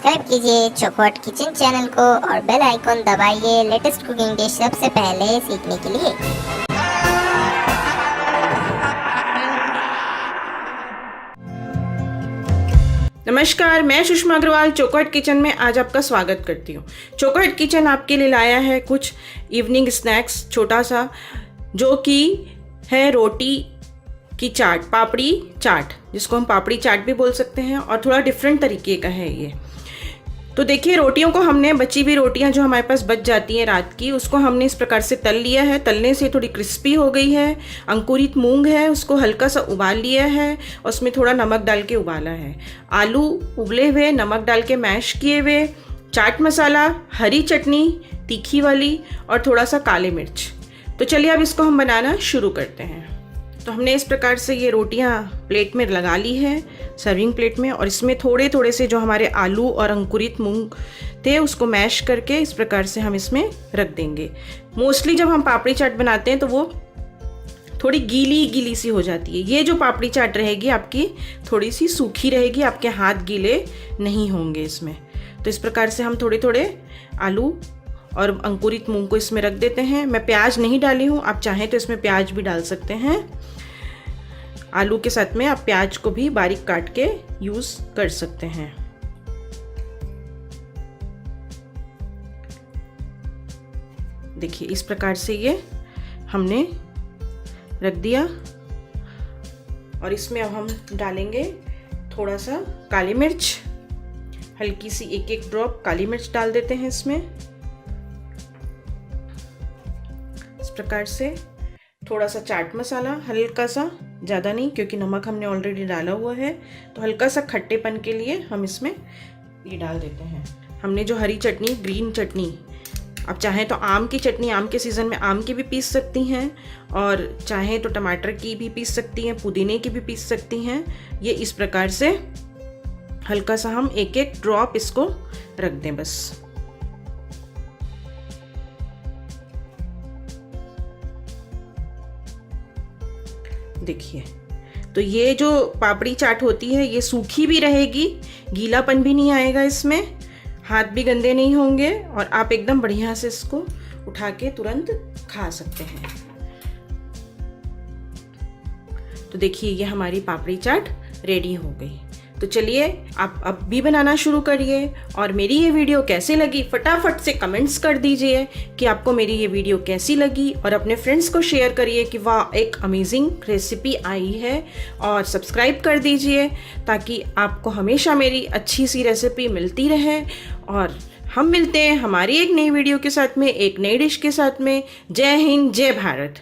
Subscribe कीजिए चौखट kitchen channel को और बेल आइकॉन दबाइए लेटेस्ट कुकिंग डिश सबसे पहले सीखने के लिए। नमस्कार, मैं सुषमा अग्रवाल चौखट किचन में आज आपका स्वागत करती हूँ। चौखट किचन आपके लिए लाया है कुछ इवनिंग स्नैक्स छोटा सा, जो कि है रोटी की चाट, पापड़ी चाट, जिसको हम पापड़ी चाट भी बोल सकते हैं और थोड़ा डिफरेंट तरीके का है ये। तो देखिए, रोटियों को हमने, बची हुई रोटियां जो हमारे पास बच जाती हैं रात की, उसको हमने इस प्रकार से तल लिया है। तलने से थोड़ी क्रिस्पी हो गई है। अंकुरित मूंग है, उसको हल्का सा उबाल लिया है और उसमें थोड़ा नमक डाल के उबाला है। आलू उबले हुए, नमक डाल के मैश किए हुए, चाट मसाला, हरी चटनी तीखी वाली और थोड़ा सा काले मिर्च। तो चलिए अब इसको हम बनाना शुरू करते हैं। तो हमने इस प्रकार से ये रोटियां प्लेट में लगा ली है, सर्विंग प्लेट में, और इसमें थोड़े थोड़े से जो हमारे आलू और अंकुरित मूंग थे उसको मैश करके इस प्रकार से हम इसमें रख देंगे। मोस्टली जब हम पापड़ी चाट बनाते हैं तो वो थोड़ी गीली गीली सी हो जाती है। ये जो पापड़ी चाट रहेगी आपकी थोड़ी सी सूखी रहेगी, आपके हाथ गीले नहीं होंगे इसमें। तो इस प्रकार से हम थोड़े थोड़े आलू और अंकुरित मूंग को इसमें रख देते हैं। मैं प्याज नहीं डाली हूँ, आप चाहें तो इसमें प्याज भी डाल सकते हैं। आलू के साथ में आप प्याज को भी बारीक काट के यूज कर सकते हैं। देखिए, इस प्रकार से ये हमने रख दिया और इसमें अब हम डालेंगे थोड़ा सा काली मिर्च, हल्की सी एक ड्रॉप काली मिर्च डाल देते हैं इसमें। इस प्रकार से थोड़ा सा चाट मसाला, हल्का सा, ज़्यादा नहीं, क्योंकि नमक हमने ऑलरेडी डाला हुआ है। तो हल्का सा खट्टेपन के लिए हम इसमें ये डाल देते हैं। हमने जो हरी चटनी, ग्रीन चटनी, आप चाहें तो आम की चटनी, आम के सीज़न में आम की भी पीस सकती हैं, और चाहें तो टमाटर की भी पीस सकती हैं, पुदीने की भी पीस सकती हैं। ये इस प्रकार से हल्का सा हम एक ड्रॉप इसको रख दें बस। देखिए, तो ये जो पापड़ी चाट होती है ये सूखी भी रहेगी, गीलापन भी नहीं आएगा इसमें, हाथ भी गंदे नहीं होंगे और आप एकदम बढ़िया से इसको उठा के तुरंत खा सकते हैं। तो देखिए, ये हमारी पापड़ी चाट रेडी हो गई। तो चलिए आप अब भी बनाना शुरू करिए, और मेरी ये वीडियो कैसे लगी फटाफट से कमेंट्स कर दीजिए कि आपको मेरी ये वीडियो कैसी लगी, और अपने फ्रेंड्स को शेयर करिए कि वाह, एक अमेजिंग रेसिपी आई है, और सब्सक्राइब कर दीजिए ताकि आपको हमेशा मेरी अच्छी सी रेसिपी मिलती रहे। और हम मिलते हैं हमारी एक नई वीडियो के साथ में, एक नई डिश के साथ में। जय हिंद, जय भारत।